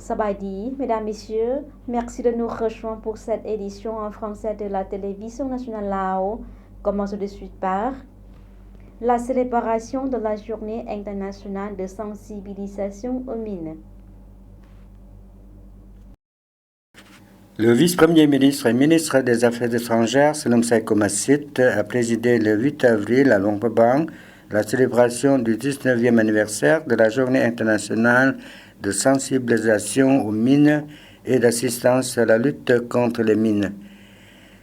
Sabadi, mesdames, messieurs, merci de nous rejoindre pour cette édition en français de la télévision nationale Lao. Commençons de suite par la célébration de la journée internationale de sensibilisation aux mines. Le vice-premier ministre et ministre des Affaires étrangères, Salam Seiko Massit, a présidé le 8 avril à Luang Prabang la célébration du 19e anniversaire de la journée internationale de sensibilisation aux mines et d'assistance à la lutte contre les mines.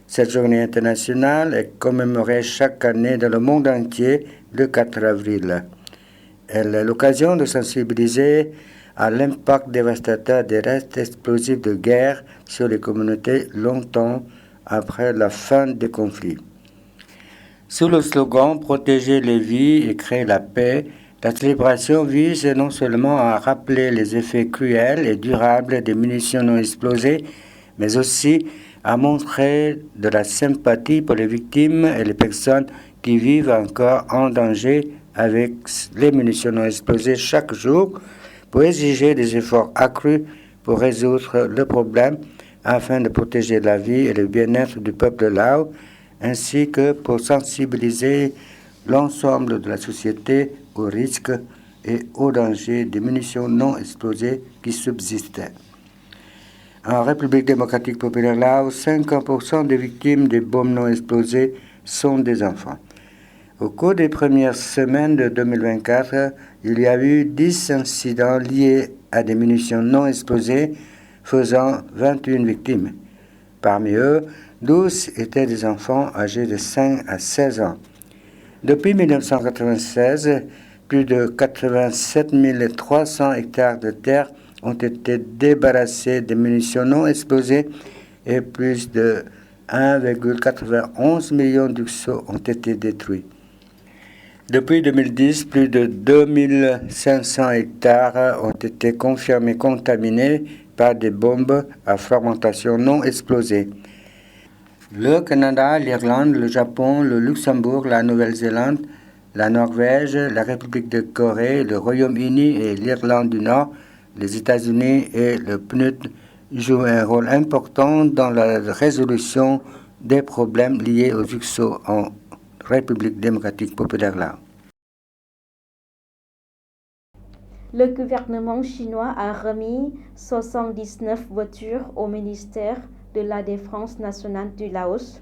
Cette journée internationale est commémorée chaque année dans le monde entier le 4 avril. Elle est l'occasion de sensibiliser à l'impact dévastateur des restes explosifs de guerre sur les communautés longtemps après la fin des conflits. Sous le slogan « Protéger les vies et créer la paix », la célébration vise non seulement à rappeler les effets cruels et durables des munitions non explosées, mais aussi à montrer de la sympathie pour les victimes et les personnes qui vivent encore en danger avec les munitions non explosées chaque jour, pour exiger des efforts accrus pour résoudre le problème afin de protéger la vie et le bien-être du peuple lao, ainsi que pour sensibiliser l'ensemble de la société aux risques et aux dangers des munitions non explosées qui subsistaient. En République démocratique populaire Laos, 50% des victimes des bombes non explosées sont des enfants. Au cours des premières semaines de 2024, il y a eu 10 incidents liés à des munitions non explosées, faisant 21 victimes. Parmi eux, 12 étaient des enfants âgés de 5 à 16 ans. Depuis 1996, plus de 87 300 hectares de terre ont été débarrassés des munitions non explosées et plus de 1,91 million d'UXO ont été détruits. Depuis 2010, plus de 2500 hectares ont été confirmés contaminés par des bombes à fragmentation non explosée. Le Canada, l'Irlande, le Japon, le Luxembourg, la Nouvelle-Zélande, la Norvège, la République de Corée, le Royaume-Uni et l'Irlande du Nord, les États-Unis et le PNUD jouent un rôle important dans la résolution des problèmes liés aux UXO en République démocratique populaire Laos. Le gouvernement chinois a remis 79 voitures au ministère de la Défense nationale du Laos.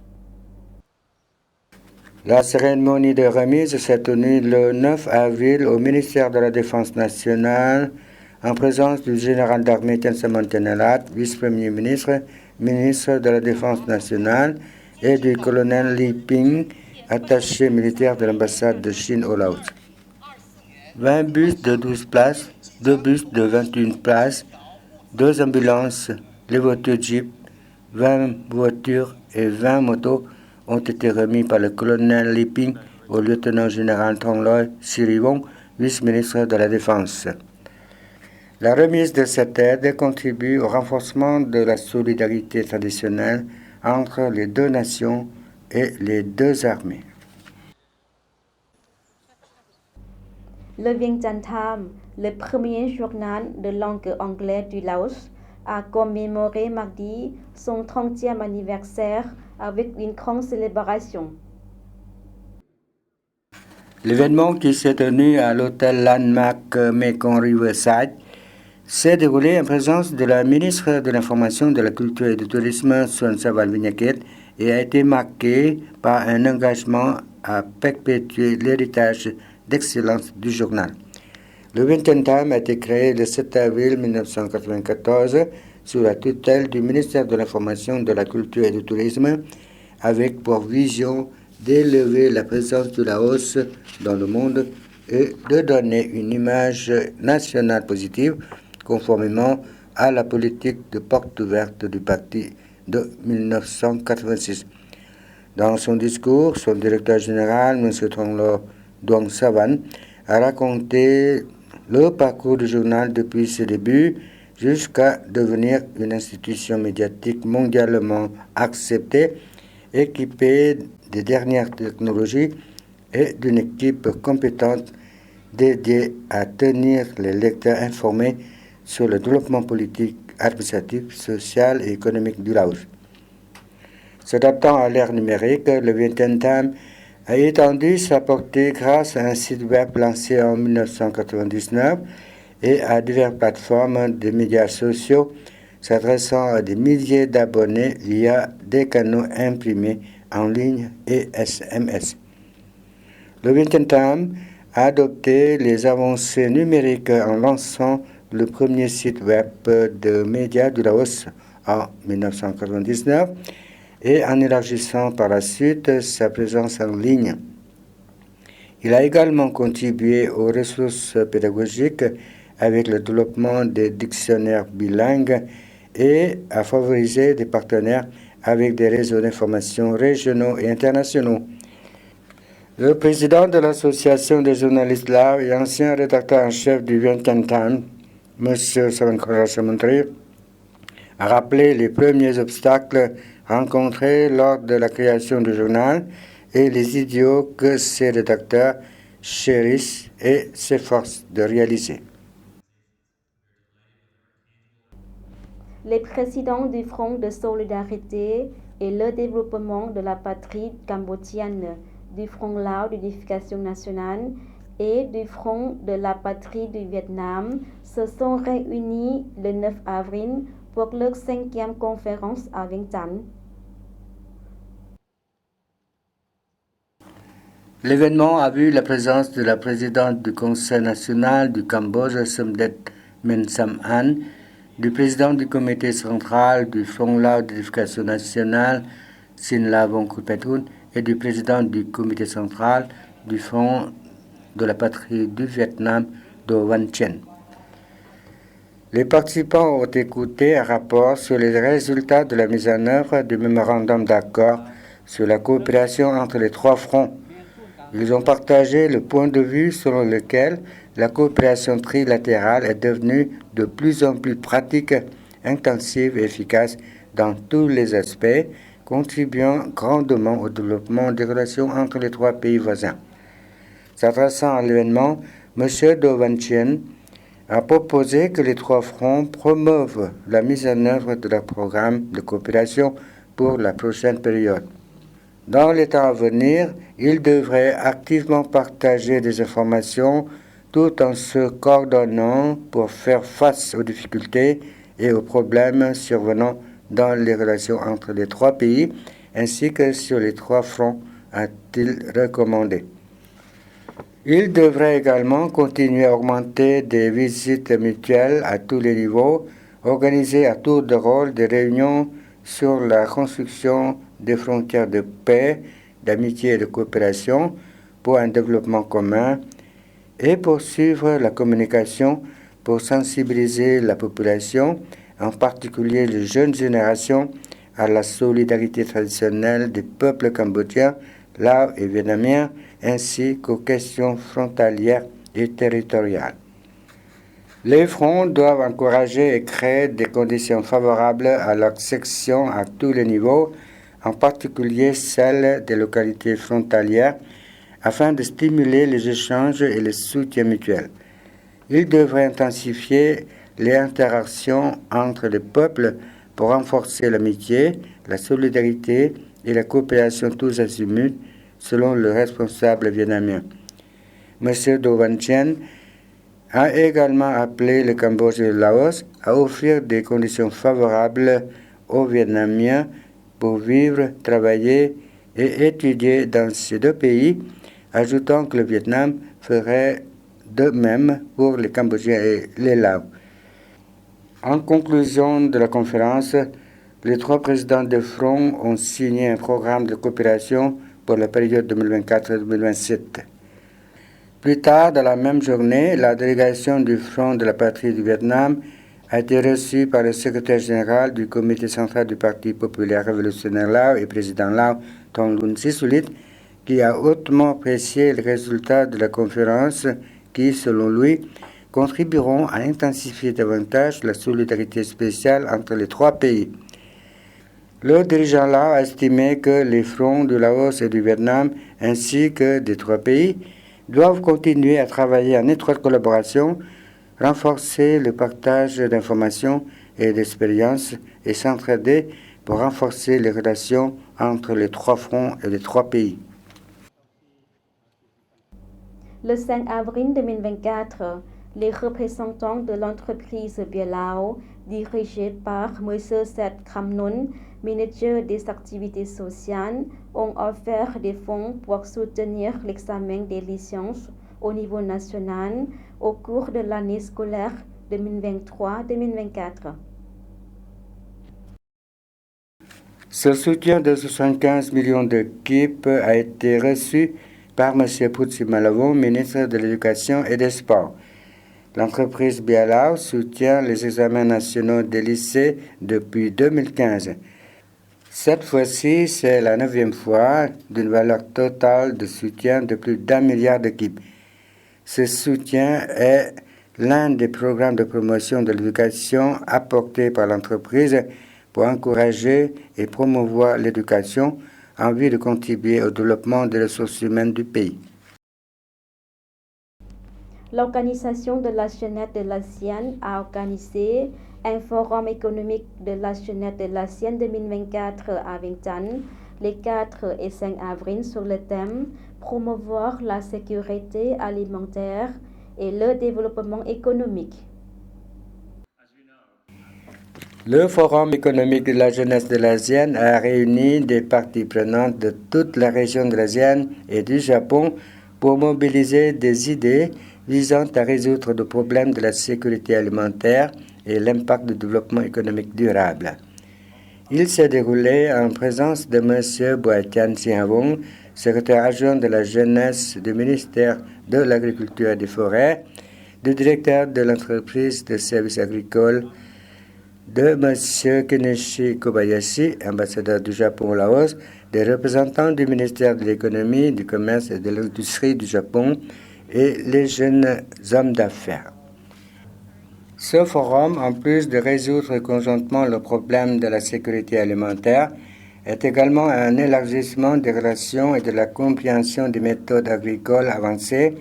La cérémonie de remise s'est tenue le 9 avril au ministère de la Défense nationale en présence du général d'armée Thein Sein Montenalat, vice-premier ministre, ministre de la Défense nationale, et du colonel Li Ping, attaché militaire de l'ambassade de Chine au Laos. 20 bus de 12 places, 2 bus de 21 places, 2 ambulances, les voitures Jeep, 20 voitures et 20 motos ont été remis par le colonel Li Ping au lieutenant-général Thongloy Sirivong, vice-ministre de la Défense. La remise de cette aide contribue au renforcement de la solidarité traditionnelle entre les deux nations et les deux armées. Le Vientiane Time, le premier journal de langue anglaise du Laos, a commémoré mardi son 30e anniversaire avec une grande célébration. L'événement qui s'est tenu à l'hôtel Landmark Mekong Riverside s'est déroulé en présence de la ministre de l'Information, de la Culture et du Tourisme, Suan Saval Vinyaket, et a été marqué par un engagement à perpétuer l'héritage d'excellence du journal. Le Vientiane Time a été créé le 7 avril 1994 sous la tutelle du ministère de l'Information, de la Culture et du Tourisme, avec pour vision d'élever la présence du Laos dans le monde et de donner une image nationale positive conformément à la politique de porte ouverte du parti de 1986. Dans son discours, son directeur général, M. Thongloy Duong Savan, a raconté le parcours du journal depuis ses débuts jusqu'à devenir une institution médiatique mondialement acceptée, équipée des dernières technologies et d'une équipe compétente dédiée à tenir les lecteurs informés sur le développement politique, administratif, social et économique du Laos. S'adaptant à l'ère numérique, le Vientiane Time a étendu sa portée grâce à un site web lancé en 1999 et à diverses plateformes de médias sociaux s'adressant à des milliers d'abonnés via des canaux imprimés en ligne et SMS. Le Vientiane Time a adopté les avancées numériques en lançant le premier site web de médias du Laos en 1999 et en élargissant par la suite sa présence en ligne. Il a également contribué aux ressources pédagogiques avec le développement des dictionnaires bilingues et a favorisé des partenaires avec des réseaux d'information régionaux et internationaux. Le président de l'Association des journalistes Lao et ancien rédacteur en chef du Vientiane Time, M. Savankhora Samantri, a rappelé les premiers obstacles rencontrés lors de la création du journal et les idéaux que ses rédacteurs chérissent et s'efforcent de réaliser. Les présidents du Front de solidarité et le développement de la patrie cambodgienne, du Front Lao d'unification nationale et du Front de la patrie du Vietnam se sont réunis le 9 avril pour leur 5e conférence à Vientiane. L'événement a vu la présence de la présidente du Conseil national du Cambodge, Somdet Mensam An, du président du comité central du Front Lao d'unification nationale, Sin Lavong Kupetun, et du président du comité central du Front de la patrie du Vietnam, Do Van Chien. Les participants ont écouté un rapport sur les résultats de la mise en œuvre du mémorandum d'accord sur la coopération entre les trois fronts. Ils ont partagé le point de vue selon lequel la coopération trilatérale est devenue de plus en plus pratique, intensive et efficace dans tous les aspects, contribuant grandement au développement des relations entre les trois pays voisins. S'adressant à l'événement, M. Do Van Chien a proposé que les trois fronts promeuvent la mise en œuvre de leur programme de coopération pour la prochaine période. Dans les temps à venir, ils devraient activement partager des informations tout en se coordonnant pour faire face aux difficultés et aux problèmes survenant dans les relations entre les trois pays, ainsi que sur les trois fronts, a-t-il recommandé. Ils devraient également continuer à augmenter des visites mutuelles à tous les niveaux, organiser à tour de rôle des réunions sur la construction des frontières de paix, d'amitié et de coopération pour un développement commun et poursuivre la communication pour sensibiliser la population, en particulier les jeunes générations, à la solidarité traditionnelle des peuples cambodgiens, lao et vietnamiens, ainsi qu'aux questions frontalières et territoriales. Les fronts doivent encourager et créer des conditions favorables à l'accession à tous les niveaux, en particulier celles des localités frontalières, afin de stimuler les échanges et le soutien mutuel. Ils devraient intensifier les interactions entre les peuples pour renforcer l'amitié, la solidarité et la coopération tous azimuts, selon le responsable vietnamien. M. Do Van Chien a également appelé le Cambodge et le Laos à offrir des conditions favorables aux Vietnamiens pour vivre, travailler et étudier dans ces deux pays, ajoutant que le Vietnam ferait de même pour les Cambodgiens et les Laos. En conclusion de la conférence, les trois présidents de front ont signé un programme de coopération pour la période 2024-2027. Plus tard, dans la même journée, la délégation du Front de la patrie du Vietnam a été reçue par le secrétaire général du comité central du Parti populaire révolutionnaire Lao et président Lao, Thongloun Sisulit, qui a hautement apprécié les résultats de la conférence qui, selon lui, contribueront à intensifier davantage la solidarité spéciale entre les trois pays. Le dirigeant Lao a estimé que les fronts du Laos et du Vietnam, ainsi que des trois pays, doivent continuer à travailler en étroite collaboration renforcer le partage d'informations et d'expériences et s'entraider pour renforcer les relations entre les trois fronts et les trois pays. Le 5 avril 2024, les représentants de l'entreprise Bielao, dirigée par M. Seth Khamnon, manager des activités sociales, ont offert des fonds pour soutenir l'examen des licences au niveau national au cours de l'année scolaire 2023-2024. Ce soutien de 75 millions de kip a été reçu par M. Putsi Malawong, ministre de l'Éducation et des Sports. L'entreprise Bielao soutient les examens nationaux des lycées depuis 2015. Cette fois-ci, c'est la 9e fois d'une valeur totale de soutien de plus d'1 milliard de kip. Ce soutien est l'un des programmes de promotion de l'éducation apportés par l'entreprise pour encourager et promouvoir l'éducation en vue de contribuer au développement des ressources humaines du pays. L'Organisation de la jeunesse de l'ASEAN a organisé un forum économique de la jeunesse de l'ASEAN 2024 à Vientiane les 4 et 5 avril sur le thème « Promouvoir la sécurité alimentaire et le développement économique ». Le Forum économique de la jeunesse de l'ASEAN a réuni des parties prenantes de toute la région de l'ASEAN et du Japon pour mobiliser des idées visant à résoudre le problème de la sécurité alimentaire et l'impact du développement économique durable. Il s'est déroulé en présence de M. Boatian Sihavong, secrétaire adjoint de la jeunesse du ministère de l'Agriculture et des Forêts, du directeur de l'entreprise de services agricoles, de M. Kenichi Kobayashi, ambassadeur du Japon au Laos, des représentants du ministère de l'Économie, du Commerce et de l'Industrie du Japon et les jeunes hommes d'affaires. Ce forum, en plus de résoudre conjointement le problème de la sécurité alimentaire, est également un élargissement des relations et de la compréhension des méthodes agricoles avancées,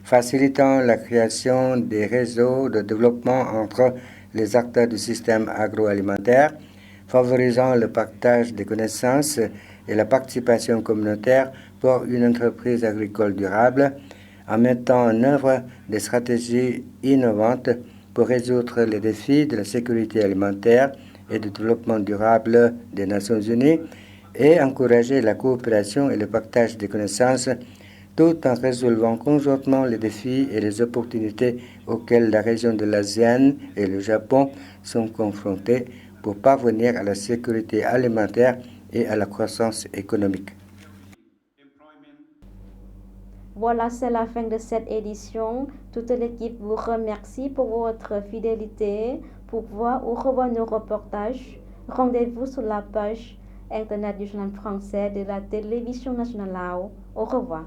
facilitant la création des réseaux de développement entre les acteurs du système agroalimentaire, favorisant le partage des connaissances et la participation communautaire pour une entreprise agricole durable, en mettant en œuvre des stratégies innovantes pour résoudre les défis de la sécurité alimentaire et du développement durable des Nations Unies et encourager la coopération et le partage des connaissances tout en résolvant conjointement les défis et les opportunités auxquels la région de l'ASEAN et le Japon sont confrontés pour parvenir à la sécurité alimentaire et à la croissance économique. Voilà, c'est la fin de cette édition. Toute l'équipe vous remercie pour votre fidélité. Pour voir ou revoir nos reportages, rendez-vous sur la page Internet du journal français de la télévision nationale Lao. Au revoir.